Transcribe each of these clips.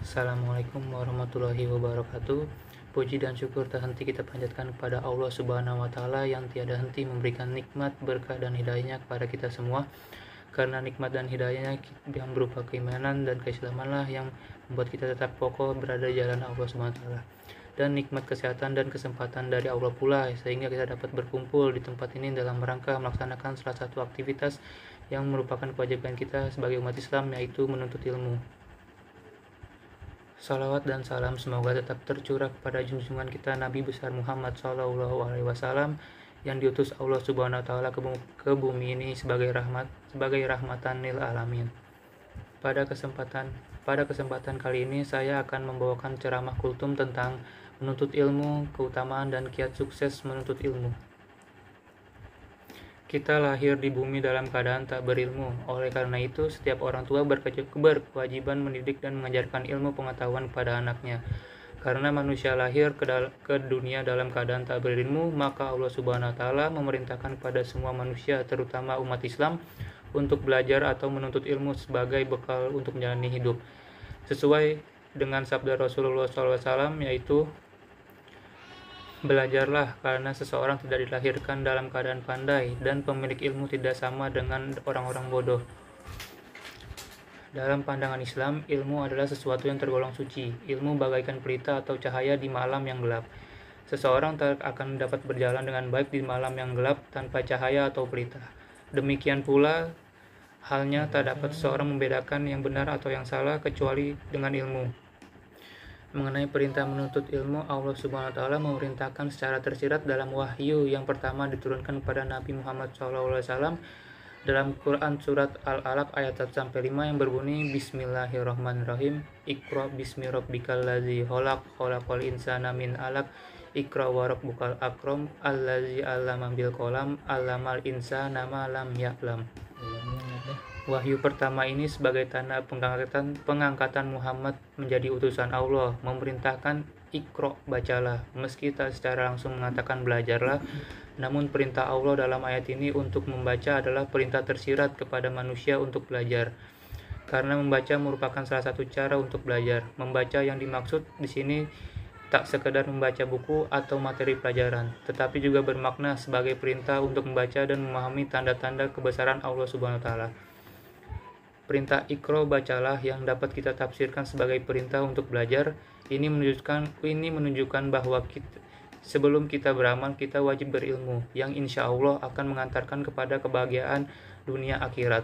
Assalamualaikum warahmatullahi wabarakatuh. Puji dan syukur tak henti kita panjatkan kepada Allah Subhanahu wa Ta'ala yang tiada henti memberikan nikmat, berkah, dan hidayahnya kepada kita semua. Karena nikmat dan hidayahnya yang berupa keimanan dan keislamanlah yang membuat kita tetap kokoh berada di jalan Allah Subhanahu wa Ta'ala. Dan nikmat kesehatan dan kesempatan dari Allah pula, sehingga kita dapat berkumpul di tempat ini dalam rangka melaksanakan salah satu aktivitas yang merupakan kewajiban kita sebagai umat Islam, yaitu menuntut ilmu. Salawat dan salam semoga tetap tercurah kepada junjungan kita Nabi besar Muhammad SAW yang diutus Allah Subhanahu wa Ta'ala ke bumi ini sebagai rahmatan lil alamin. Pada kesempatan kali ini saya akan membawakan ceramah kultum tentang menuntut ilmu, keutamaan dan kiat sukses menuntut ilmu. Kita lahir di bumi dalam keadaan tak berilmu. Oleh karena itu, setiap orang tua berkewajiban mendidik dan mengajarkan ilmu pengetahuan pada anaknya. Karena manusia lahir ke dunia dalam keadaan tak berilmu, maka Allah Subhanahu wa Ta'ala memerintahkan kepada semua manusia, terutama umat Islam, untuk belajar atau menuntut ilmu sebagai bekal untuk menjalani hidup. Sesuai dengan sabda Rasulullah SAW, yaitu belajarlah karena seseorang tidak dilahirkan dalam keadaan pandai dan pemilik ilmu tidak sama dengan orang-orang bodoh. Dalam pandangan Islam, ilmu adalah sesuatu yang tergolong suci. Ilmu bagaikan pelita atau cahaya di malam yang gelap. Seseorang tak akan dapat berjalan dengan baik di malam yang gelap tanpa cahaya atau pelita. Demikian pula halnya tak dapat seseorang membedakan yang benar atau yang salah kecuali dengan ilmu. Mengenai perintah menuntut ilmu, Allah Subhanahu wa Ta'ala memerintahkan secara tersirat dalam wahyu yang pertama diturunkan kepada Nabi Muhammad SAW dalam Quran surat Al-Alaq ayat 1-5 yang berbunyi Bismillahirrahmanirrahim. Iqra bismi rabbikal ladzi khalaq, khalaqal insana min 'alaq. Iqra wa rabbukal akram, allazi 'allama bil qalam, 'allamal insana ma lam ya'lam. Wahyu pertama ini sebagai tanda pengangkatan Muhammad menjadi utusan Allah, memerintahkan Iqra, bacalah, meski tak secara langsung mengatakan belajarlah, namun perintah Allah dalam ayat ini untuk membaca adalah perintah tersirat kepada manusia untuk belajar. Karena membaca merupakan salah satu cara untuk belajar. Membaca yang dimaksud di sini tak sekedar membaca buku atau materi pelajaran, tetapi juga bermakna sebagai perintah untuk membaca dan memahami tanda-tanda kebesaran Allah Subhanahu wa Ta'ala. Perintah Iqra, bacalah, yang dapat kita tafsirkan sebagai perintah untuk belajar, ini menunjukkan bahwa sebelum kita beramal, kita wajib berilmu, yang insya Allah akan mengantarkan kepada kebahagiaan dunia akhirat.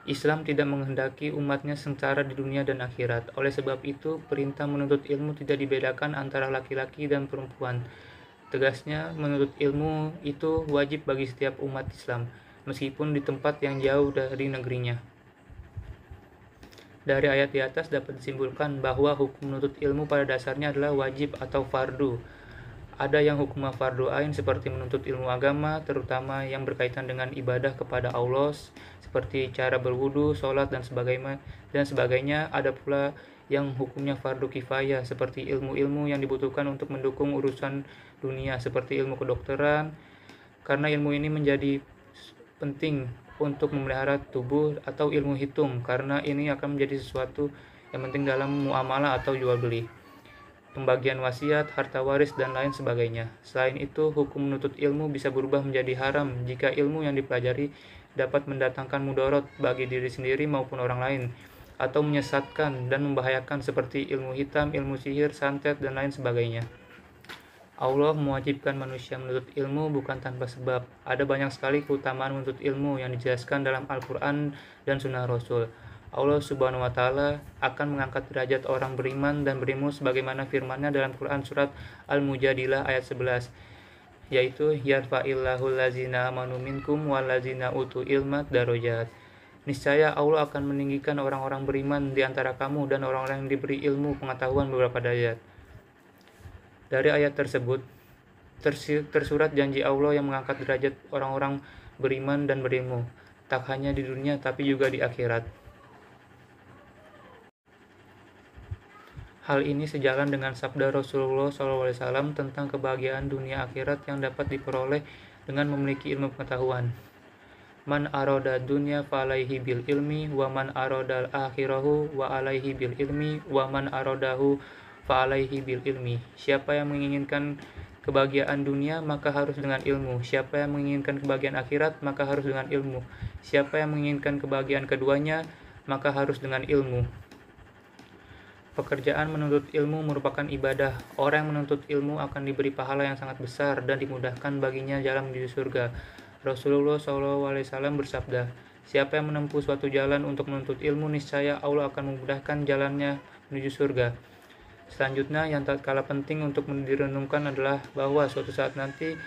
Islam tidak menghendaki umatnya sengsara di dunia dan akhirat. Oleh sebab itu, perintah menuntut ilmu tidak dibedakan antara laki-laki dan perempuan. Tegasnya, menuntut ilmu itu wajib bagi setiap umat Islam, meskipun di tempat yang jauh dari negerinya. Dari ayat di atas dapat disimpulkan bahwa hukum menuntut ilmu pada dasarnya adalah wajib atau fardu. Ada yang hukumnya fardu ain seperti menuntut ilmu agama, terutama yang berkaitan dengan ibadah kepada Allah, seperti cara berwudu, sholat, dan sebagainya. Ada pula yang hukumnya fardu kifayah, seperti ilmu-ilmu yang dibutuhkan untuk mendukung urusan dunia, seperti ilmu kedokteran, karena ilmu ini menjadi penting untuk memelihara tubuh, atau ilmu hitung, karena ini akan menjadi sesuatu yang penting dalam muamalah atau jual beli, pembagian wasiat, harta waris, dan lain sebagainya. Selain itu, hukum menuntut ilmu bisa berubah menjadi haram jika ilmu yang dipelajari dapat mendatangkan mudarat bagi diri sendiri maupun orang lain, atau menyesatkan dan membahayakan seperti ilmu hitam, ilmu sihir, santet, dan lain sebagainya. Allah mewajibkan manusia menuntut ilmu bukan tanpa sebab. Ada banyak sekali keutamaan menuntut ilmu yang dijelaskan dalam Al-Quran dan Sunnah Rasul. Allah Subhanahu wa Ta'ala akan mengangkat derajat orang beriman dan berilmu sebagaimana firman-Nya dalam Quran surat Al-Mujadilah ayat 11, yaitu yarfa'illahu allazina amanu minkum wallazina utu ilma darajat. Niscaya Allah akan meninggikan orang-orang beriman di antara kamu dan orang-orang yang diberi ilmu pengetahuan beberapa derajat. Dari ayat tersebut tersurat janji Allah yang mengangkat derajat orang-orang beriman dan berilmu, tak hanya di dunia tapi juga di akhirat. Hal ini sejalan dengan sabda Rasulullah SAW tentang kebahagiaan dunia akhirat yang dapat diperoleh dengan memiliki ilmu pengetahuan. Man aroda dunya fa alaihi bil ilmi wa man aroda akhirahu wa alaihi bil ilmi wa man arodahu fa alaihi bil ilmi. Siapa yang menginginkan kebahagiaan dunia maka harus dengan ilmu. Siapa yang menginginkan kebahagiaan akhirat maka harus dengan ilmu. Siapa yang menginginkan kebahagiaan keduanya maka harus dengan ilmu. Pekerjaan menuntut ilmu merupakan ibadah. Orang yang menuntut ilmu akan diberi pahala yang sangat besar dan dimudahkan baginya jalan menuju surga. Rasulullah SAW bersabda, siapa yang menempuh suatu jalan untuk menuntut ilmu, niscaya Allah akan memudahkan jalannya menuju surga. Selanjutnya, yang tak kalah penting untuk direnungkan adalah bahwa suatu saat nanti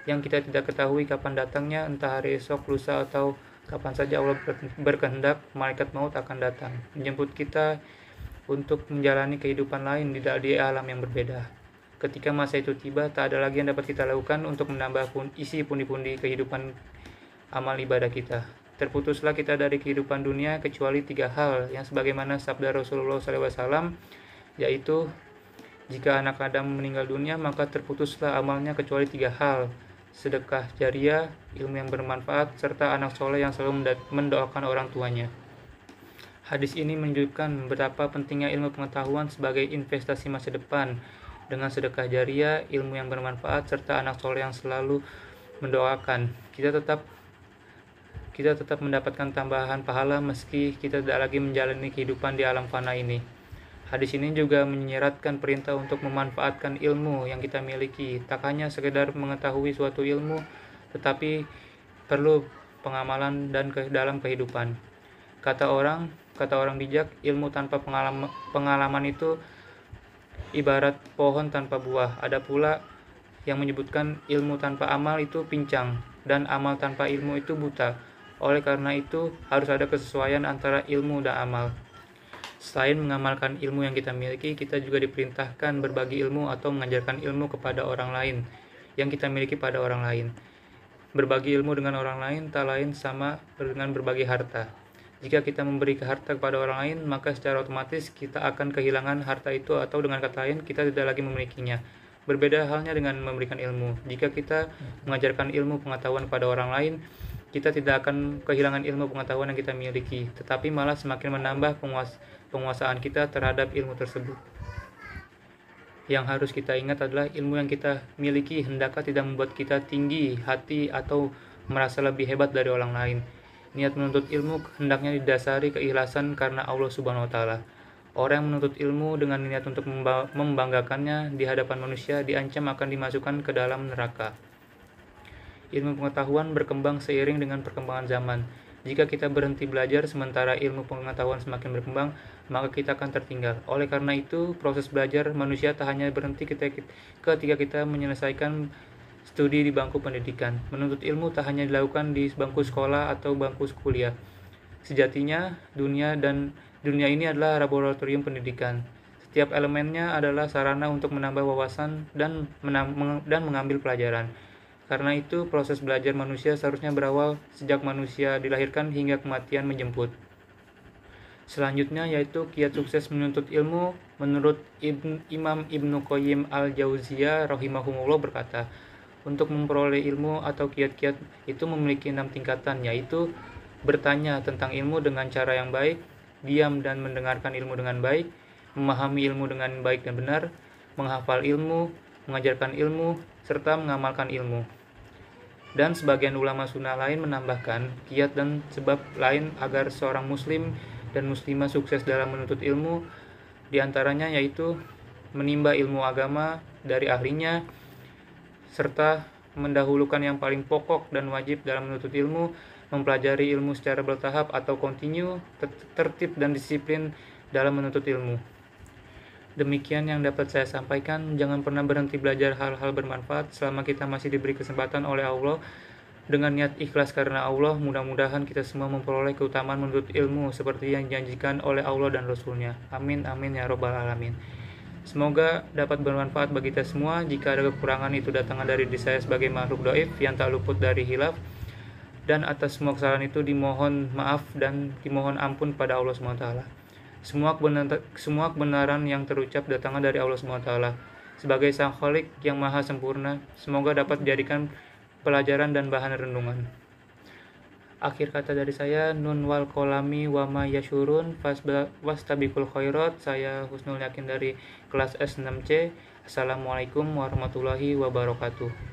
yang kita tidak ketahui kapan datangnya, entah hari esok, lusa, atau kapan saja Allah berkehendak, malaikat maut akan datang, menjemput kita untuk menjalani kehidupan lain di alam yang berbeda. Ketika masa itu tiba, tak ada lagi yang dapat kita lakukan untuk menambah isi pundi-pundi kehidupan amal ibadah kita. Terputuslah kita dari kehidupan dunia kecuali 3 hal yang sebagaimana sabda Rasulullah SAW, yaitu jika anak Adam meninggal dunia maka terputuslah amalnya kecuali 3 hal: sedekah jariah, ilmu yang bermanfaat, serta anak soleh yang selalu mendoakan orang tuanya. Hadis ini menunjukkan betapa pentingnya ilmu pengetahuan sebagai investasi masa depan. Dengan sedekah jariah, ilmu yang bermanfaat, serta anak soleh yang selalu mendoakan, kita tetap mendapatkan tambahan pahala meski kita tidak lagi menjalani kehidupan di alam fana ini. Hadis ini juga menyeratkan perintah untuk memanfaatkan ilmu yang kita miliki, tak hanya sekedar mengetahui suatu ilmu, tetapi perlu pengamalan dan dalam kehidupan. Kata orang bijak, ilmu tanpa pengalaman itu ibarat pohon tanpa buah. Ada pula yang menyebutkan ilmu tanpa amal itu pincang, dan amal tanpa ilmu itu buta. Oleh karena itu, harus ada kesesuaian antara ilmu dan amal. Selain mengamalkan ilmu yang kita miliki, kita juga diperintahkan berbagi ilmu atau mengajarkan ilmu kepada orang lain yang kita miliki pada orang lain. Berbagi ilmu dengan orang lain tak lain sama dengan berbagi harta. Jika kita memberi harta kepada orang lain, maka secara otomatis kita akan kehilangan harta itu, atau dengan kata lain, kita tidak lagi memilikinya. Berbeda halnya dengan memberikan ilmu. Jika kita mengajarkan ilmu pengetahuan kepada orang lain, kita tidak akan kehilangan ilmu pengetahuan yang kita miliki, tetapi malah semakin menambah penguasaan kita terhadap ilmu tersebut. Yang harus kita ingat adalah ilmu yang kita miliki hendaklah tidak membuat kita tinggi hati atau merasa lebih hebat dari orang lain. Niat menuntut ilmu hendaknya didasari keikhlasan karena Allah Subhanahu wa Ta'ala. Orang yang menuntut ilmu dengan niat untuk membanggakannya di hadapan manusia diancam akan dimasukkan ke dalam neraka. Ilmu pengetahuan berkembang seiring dengan perkembangan zaman. Jika kita berhenti belajar sementara ilmu pengetahuan semakin berkembang, maka kita akan tertinggal. Oleh karena itu, proses belajar manusia tak hanya berhenti ketika kita menyelesaikan studi di bangku pendidikan. Menuntut ilmu tak hanya dilakukan di bangku sekolah atau bangku kuliah. Sejatinya, dunia ini adalah laboratorium pendidikan. Setiap elemennya adalah sarana untuk menambah wawasan dan mengambil pelajaran. Karena itu, proses belajar manusia seharusnya berawal sejak manusia dilahirkan hingga kematian menjemput. Selanjutnya yaitu kiat sukses menuntut ilmu. Menurut Imam Ibnu Qayyim al-Jauziyah rahimahullah berkata, untuk memperoleh ilmu atau kiat-kiat itu memiliki 6 tingkatan, yaitu bertanya tentang ilmu dengan cara yang baik, diam dan mendengarkan ilmu dengan baik, memahami ilmu dengan baik dan benar, menghafal ilmu, mengajarkan ilmu, serta mengamalkan ilmu. Dan sebagian ulama sunnah lain menambahkan kiat dan sebab lain agar seorang muslim dan muslimah sukses dalam menuntut ilmu, diantaranya yaitu menimba ilmu agama dari ahlinya, serta mendahulukan yang paling pokok dan wajib dalam menuntut ilmu, mempelajari ilmu secara bertahap atau kontinu, tertib dan disiplin dalam menuntut ilmu. Demikian yang dapat saya sampaikan. Jangan pernah berhenti belajar hal-hal bermanfaat selama kita masih diberi kesempatan oleh Allah. Dengan niat ikhlas karena Allah, mudah-mudahan kita semua memperoleh keutamaan menuntut ilmu seperti yang dijanjikan oleh Allah dan Rasul-Nya. Amin, amin, ya Rabbal Alamin. Semoga dapat bermanfaat bagi kita semua. Jika ada kekurangan, itu datang dari diri saya sebagai makhluk dhaif yang tak luput dari hilaf. Dan atas semua kesalahan itu dimohon maaf dan dimohon ampun pada Allah SWT. Semua kebenaran yang terucap datangnya dari Allah SWT. Sebagai Sang Khalik yang maha sempurna, semoga dapat dijadikan pelajaran dan bahan renungan. Akhir kata dari saya, nun wal kolami wama yasyurun wastabikul khairat. Saya Husnul Yakin dari kelas S6C. Assalamualaikum warahmatullahi wabarakatuh.